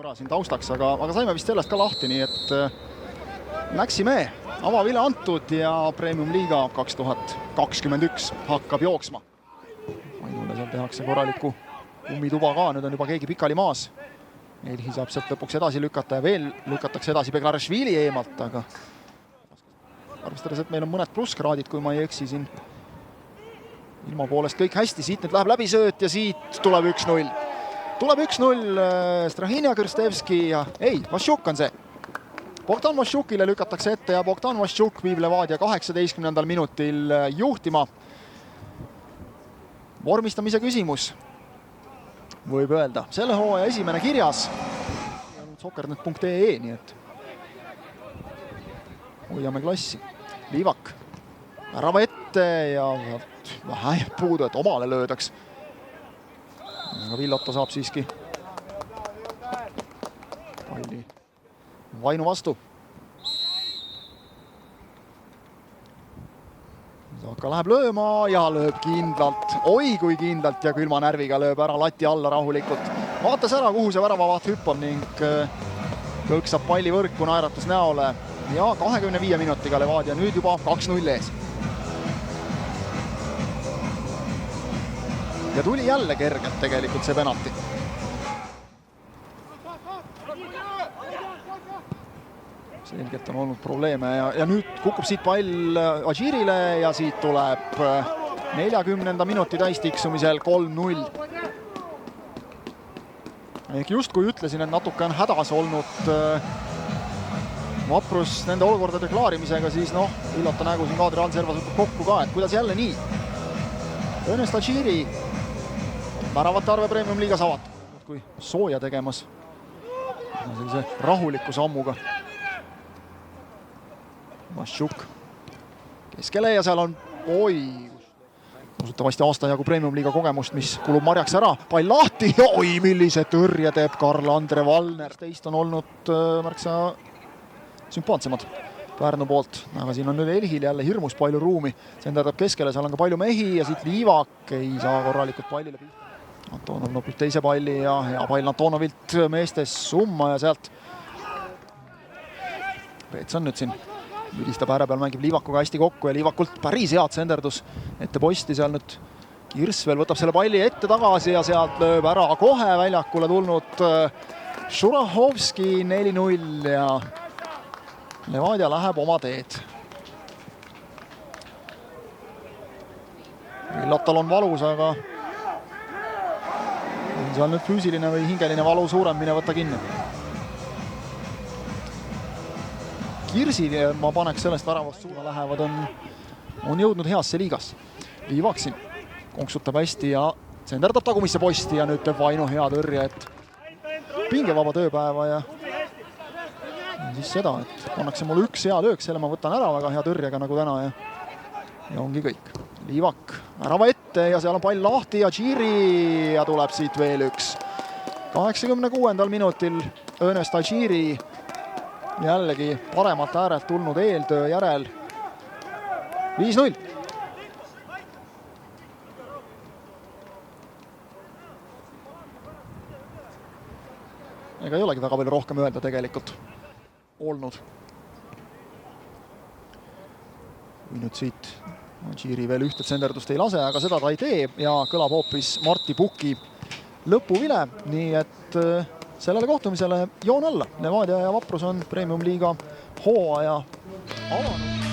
ära siin taustaks, aga saime vist sellest ka lahti, nii et läksime avavile antud ja Premium-liiga 2021 hakkab jooksma. Ainule seal tehakse korraliku kummituba ka, nüüd on juba keegi pikali maas. Elhi saab sealt lõpuks edasi lükata ja veel lükatakse edasi Beglarashvili eemalt, aga arvestades, et meil on mõned plusskraadid, kui ma ei eksi siin. Ilma poolest kõik hästi, siit nüüd läheb läbi sööt ja siit tuleb 1-0. Tuleb 1-0 Strahinja Krstevski ja ei, Vašjuk on see. Bogdan Vašjukile lükatakse ette ja Bogdan Vašjuk viib Levadia 18. minutil juhtima. Vormistamise küsimus, võib öelda. Selle hooaja esimene kirjas. Soccernet.ee, nii et hoiame klassi. Liivak värava ette ja vähe puudu, et omale löödaks. Aga Villotto saab siiski palli Vainu vastu. Zaka läheb lööma ja lööb kindlalt. Oi kui kindlalt ja külma närviga lööb ära lati alla rahulikult. Vaatas ära, kuhu see väravavaht hüppab ning kõksab palli võrku naeratus näole. Ja 25 minutiga Levadia nüüd juba 2-0 ees. Ja tuli jälle kergelt tegelikult see penalti. Selgelt on olnud probleeme ja nüüd kukub siit pall Adžirile ja siit tuleb 40. minuti täistiksumisel 3-0. Ehk just kui ütlesin, et natuke on hädas olnud Vaprus nende olukordade klaarimisega, siis Villotto nägu siin kaadri all servas võtab kokku ka, et kuidas jälle nii. Ernest Adžiri väravate arve Premium-liigas avatud, kui sooja tegemas sellise rahuliku sammuga. Vašjuk keskele ja seal on usutavasti aasta jagu Premium-liiga kogemust, mis kulub marjaks ära. Pall lahti, oi millise tõrje teeb Karl-Andre Valner. Teist on olnud märksa sümpaatsemad Pärnu poolt, aga siin on nüüd Elhil jälle hirmus palju ruumi. See tähendab keskele, seal on ka palju mehi ja siit Liivak ei saa korralikult pallile pihta. Antonov nopib teise palli ja hea pall Antonovilt meestes summa ja sealt Peetson nüüd siin ülistab ääre peal, mängib Liivakuga hästi kokku ja Liivakult päris head senderdus ette posti. Seal nüüd Kirsvel võtab selle palli ette tagasi ja sealt lööb ära kohe väljakule tulnud Šurahovski 4-0 ja Levadia läheb oma teed. Villottal on valus, aga on seal nüüd füüsiline või hingeline valu suurem, mine võtta kinni. Kirsi ma paneks sellest väravast suuna lähevad, on jõudnud heasse liigasse. Liivak siin konksutab hästi ja senderdab tagumisse posti ja nüüd teeb Vainu hea tõrje, et pingevaba tööpäeva ja siis seda, et pannakse mulle üks hea löök, selle ma võtan ära väga hea tõrjega nagu täna ja ongi kõik. Liivak värava ette ja seal on pall lahti ja Adžiri ja tuleb siit veel üks. 86. minutil Ernest Adžiri jällegi paremat äärelt tulnud eeltöö järel 5-0. Ega ei olegi väga palju rohkem öelda tegelikult olnud. Või nüüd siit Adžiri veel ühtet senderdust ei lase, aga seda ta ei tee ja kõlab hoopis Martti Puki lõpuvile, nii et sellele kohtumisele joon alla. Levadia ja Vaprus on Premium-liiga hooaja avanud.